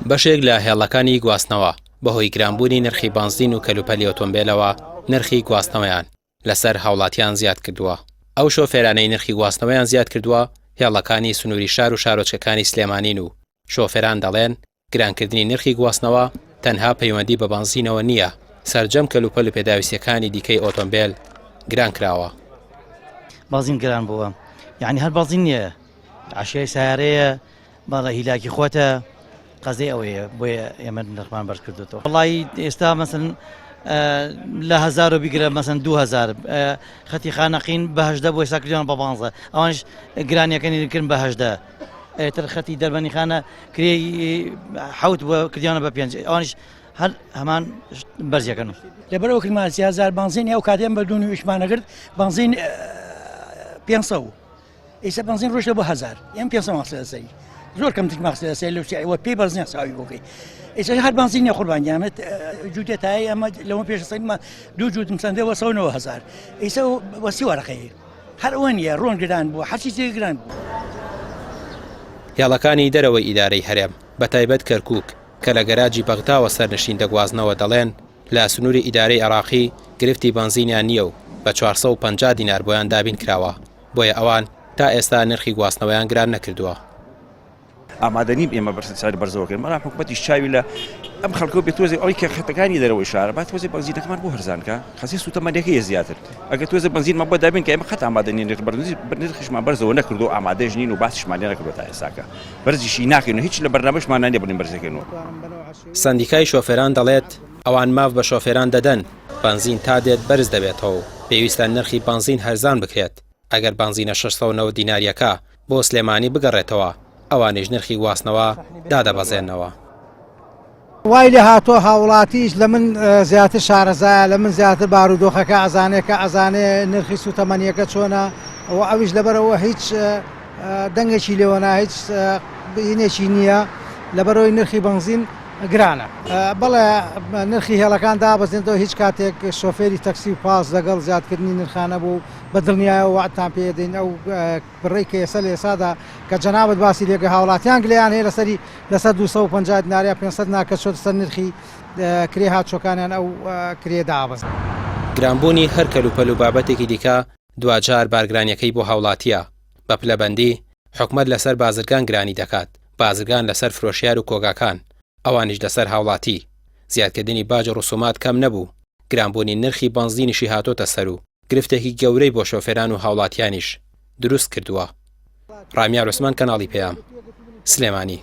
بەشێک لە هێڵەکانی گواستنەوە بەهۆی گرانبوونی نرخی بنزین و کەلوپەلی ئۆتۆمبیلەوە نرخی گواستنەوەیان لەسەر هاوڵاتیان زیاد کردووە. ئەو شۆفێرانەی نرخی گواستنەوەیان زیاد کردووە هێڵەکانی سنووری شار و شارۆچکەکانی سلێمانین و شۆفێران دەڵێن گرانکردنی نرخی گواستنەوە تەنها پەیوەندی بە بنزینەوە نییە، سەرجەم کەلوپەل و پێداویستیەکانی دیکەی ئۆتۆمبیل گران کراوە. بنزین گران بووە، یعنی هەر بنزین نییە، عشیای سیارەیە، باڵە هیلاکی خۆتە، قەزەی ئەوەیە بۆیە ئێمە نرخمان بەرز کردوێتەوە. وەڵی ئێستا مەسەن لە 1000 بیگرە مەسەن 2000 خەتی خانەقین بە 18 بۆ ئێستا کردیان بە 15 ئەوانش گرانیەکەنی کردن بە 18 ئێتر خەتی دەربەنی خانە کرێ حوت بۆ کردیانە بە 5 ئەوانش هەر هەمان بەرزەکەن. لەبەرەوە کردمان 3000 بنزین ئەو کاتێن بە دوونی وشمانەگرت بنزین 500 ئێستا بنزین ڕۆژە بۆ 1000 ئێم 500 ماخسەسەی زۆر کەم ماخسەسەی لەوە پێی بەرزنیە ساوی بۆکەی ئێستا هەر بنزینە قوربانیامێت جووتێتایی ئەمە لەوە پێش سەیمە دوو جووتم چەندەوە 900 ئێستا وەسی وەرەقەیە هەر ئەوە نیە ڕۆن گران بوو هەرچی جێ گران بوو. هێڵەکانی دەرەوەی ئیدارەی هەرێم بەتایبەت کەرکووک کە لە گەراجی بەغداوە سەرنشین دەگوازنەوە دەڵێن لە سنووری ئیدارەی عێراقی گرفتی بنزینیان نییە و بە 450 دینار بۆیان دابین کراوە، بۆیە ئەوان تا ئێستا نرخی گواستنەوەیان گران نەکردووە. ئامادەنیم ئێمە بەرسەر بەرزەوەکەن مەڵام حکوومەتی شاوی لە ئەم خەڵکەوە بێت تۆزێ ئەوی کە خەتەکانی دەرەوەی شارە با تۆزێ بنزینەکەمان بۆ هەرزانکە خەسی سوتەمەندەکەی زیاتر ئەگەر تۆزێ بنزینمان بۆ دابین کە ئێمە خەت ئامادەنی نرخیشمان بەرزەوە نەکردو ئامادەش نین و باسیشمان لێ نەکردو تا ئێستاکە بەرزیشی ناکەین و هیچ لە بەرنامەشمان نانێ بڵین بەرزەکەینەوە. سەندیکای شۆفێران دەڵێت ئەوان ماف بە شۆفێران دەدەن بنزین تا دێت بەرز دەبێتەوە و پێویستە نرخی بنزین هەرزان بکرێت. ئەگەر بنزینە 690 دیناریەکە بۆ سلێمانی بگەڕێتەوە ئەوانیش نرخی گواستنەوە دادەبەزێنەوە. وای لێ هاتۆ هاوڵاتیش لە من زیاتر شارەزایە لە من زیاتر بارودۆخەکە ئەزانێکە ئەزانێ نرخی سوتەمەنیەکە چۆنە ئەوە ئەویش لەبەرەوە هیچ دەنگێکی لێوەنا هیچ بینێکی نییە لەبەرەوەی نرخی بنزین گرانە. بەڵێ نرخی هێڵەکان دابەزێنەوە هیچ کاتێک شۆفێری تەکسی و پاس لەگەڵ زیادکردنی نرخانە بوو بە دڵنیایەوە وعدتان پێدەین ئەو بڕێی کە ئێستا لە ئێستادا کە جەنابەت باسی لێگە هاوڵاتیان گلیان هەیە لەسەری لەسەر 250 دیناریە 500 ناکە چۆت سەر نرخی کرێ هاتچۆکانیان ئەو کرێ دابەز. گرانبوونی هەر کەلوپەل و بابەتێکی دیکە دوجار بارگرانیەکەی بۆ هاوڵاتیە بە پلەبەندی حکومەت لەسەر بازرگان گرانی دەکات، بازرگان لەسەر فرۆشیار و کۆگاکان ئەوانیش لەسەر هاوڵاتی. زیادکردنی باج و ڕسومات کەم نەبوو، گرانبوونی نرخی بنزینیشی هاتۆتە سەر و گرفتێکی گەورەی بۆ شۆفێران و هاوڵاتیانیش دروست کردووە. ڕامیار عوسمان کەناڵی پێیام سلێمانی.